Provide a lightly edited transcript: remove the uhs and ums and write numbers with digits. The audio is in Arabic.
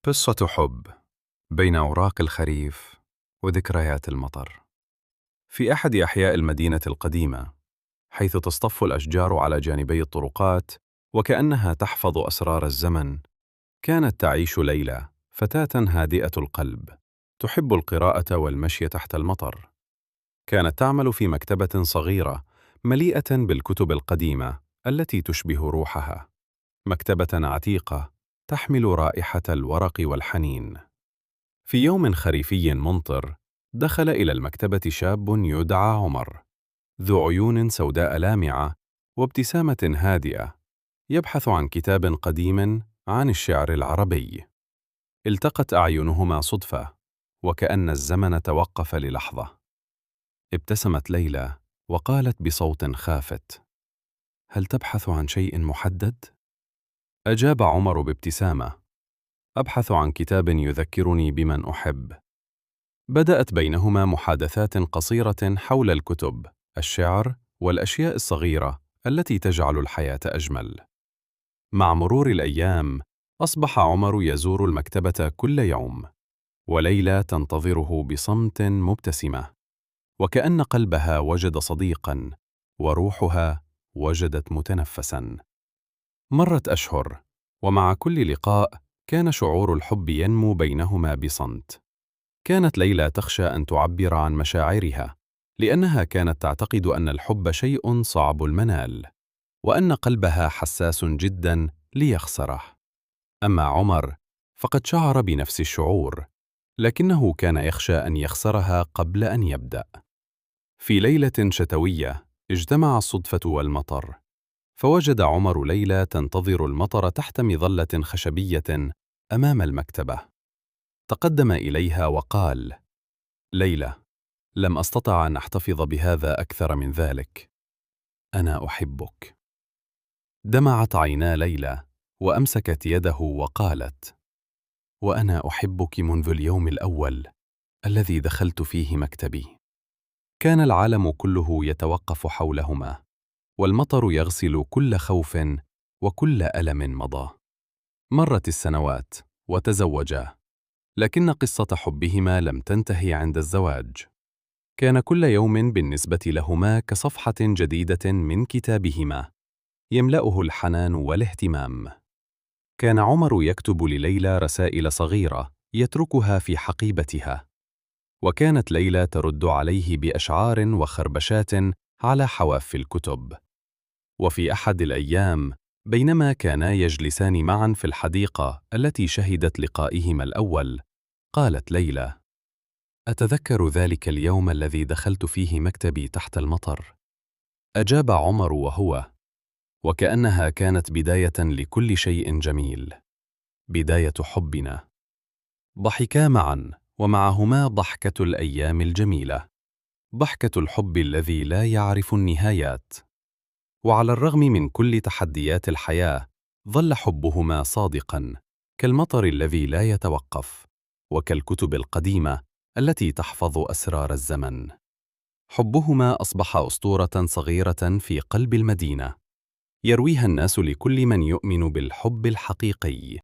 قصة حب بين أوراق الخريف وذكريات المطر. في أحد أحياء المدينة القديمة، حيث تصطف الأشجار على جانبي الطرقات وكأنها تحفظ أسرار الزمن، كانت تعيش ليلى، فتاة هادئة القلب، تحب القراءة والمشي تحت المطر. كانت تعمل في مكتبة صغيرة مليئة بالكتب القديمة التي تشبه روحها، مكتبة عتيقة تحمل رائحة الورق والحنين. في يوم خريفي ممطر، دخل إلى المكتبة شاب يدعى عمر، ذو عيون سوداء لامعة وابتسامة هادئة، يبحث عن كتاب قديم عن الشعر العربي. التقت أعينهما صدفة، وكأن الزمن توقف للحظة. ابتسمت ليلى وقالت بصوت خافت: هل تبحث عن شيء محدد؟ أجاب عمر بابتسامة: أبحث عن كتاب يذكرني بمن أحب. بدأت بينهما محادثات قصيرة حول الكتب، الشعر، والأشياء الصغيرة التي تجعل الحياة أجمل. مع مرور الأيام، أصبح عمر يزور المكتبة كل يوم، وليلى تنتظره بصمت مبتسمة، وكأن قلبها وجد صديقاً، وروحها وجدت متنفساً. مرت أشهر، ومع كل لقاء كان شعور الحب ينمو بينهما بصمت. كانت ليلى تخشى أن تعبر عن مشاعرها، لأنها كانت تعتقد أن الحب شيء صعب المنال، وأن قلبها حساس جدا ليخسره. أما عمر فقد شعر بنفس الشعور، لكنه كان يخشى أن يخسرها قبل أن يبدأ. في ليلة شتوية اجتمع الصدفة والمطر، فوجد عمر ليلى تنتظر المطر تحت مظلة خشبية أمام المكتبة. تقدم إليها وقال: ليلى، لم أستطع أن أحتفظ بهذا أكثر من ذلك، أنا أحبك. دمعت عينا ليلى وأمسكت يده وقالت: وأنا أحبك منذ اليوم الأول الذي دخلت فيه مكتبي. كان العالم كله يتوقف حولهما، والمطر يغسل كل خوف وكل ألم مضى. مرت السنوات وتزوجا، لكن قصة حبهما لم تنتهي عند الزواج. كان كل يوم بالنسبة لهما كصفحة جديدة من كتابهما، يملأه الحنان والاهتمام. كان عمر يكتب لليلى رسائل صغيرة يتركها في حقيبتها، وكانت ليلى ترد عليه بأشعار وخربشات على حواف الكتب. وفي أحد الأيام، بينما كانا يجلسان معا في الحديقة التي شهدت لقائهما الأول، قالت ليلى: أتذكر ذلك اليوم الذي دخلت فيه مكتبي تحت المطر؟ أجاب عمر وكأنها كانت بداية لكل شيء جميل، بداية حبنا. ضحكا معا، ومعهما ضحكة الأيام الجميلة، ضحكة الحب الذي لا يعرف النهايات. وعلى الرغم من كل تحديات الحياة، ظل حبهما صادقا، كالمطر الذي لا يتوقف، وكالكتب القديمة التي تحفظ أسرار الزمن. حبهما أصبح أسطورة صغيرة في قلب المدينة، يرويها الناس لكل من يؤمن بالحب الحقيقي.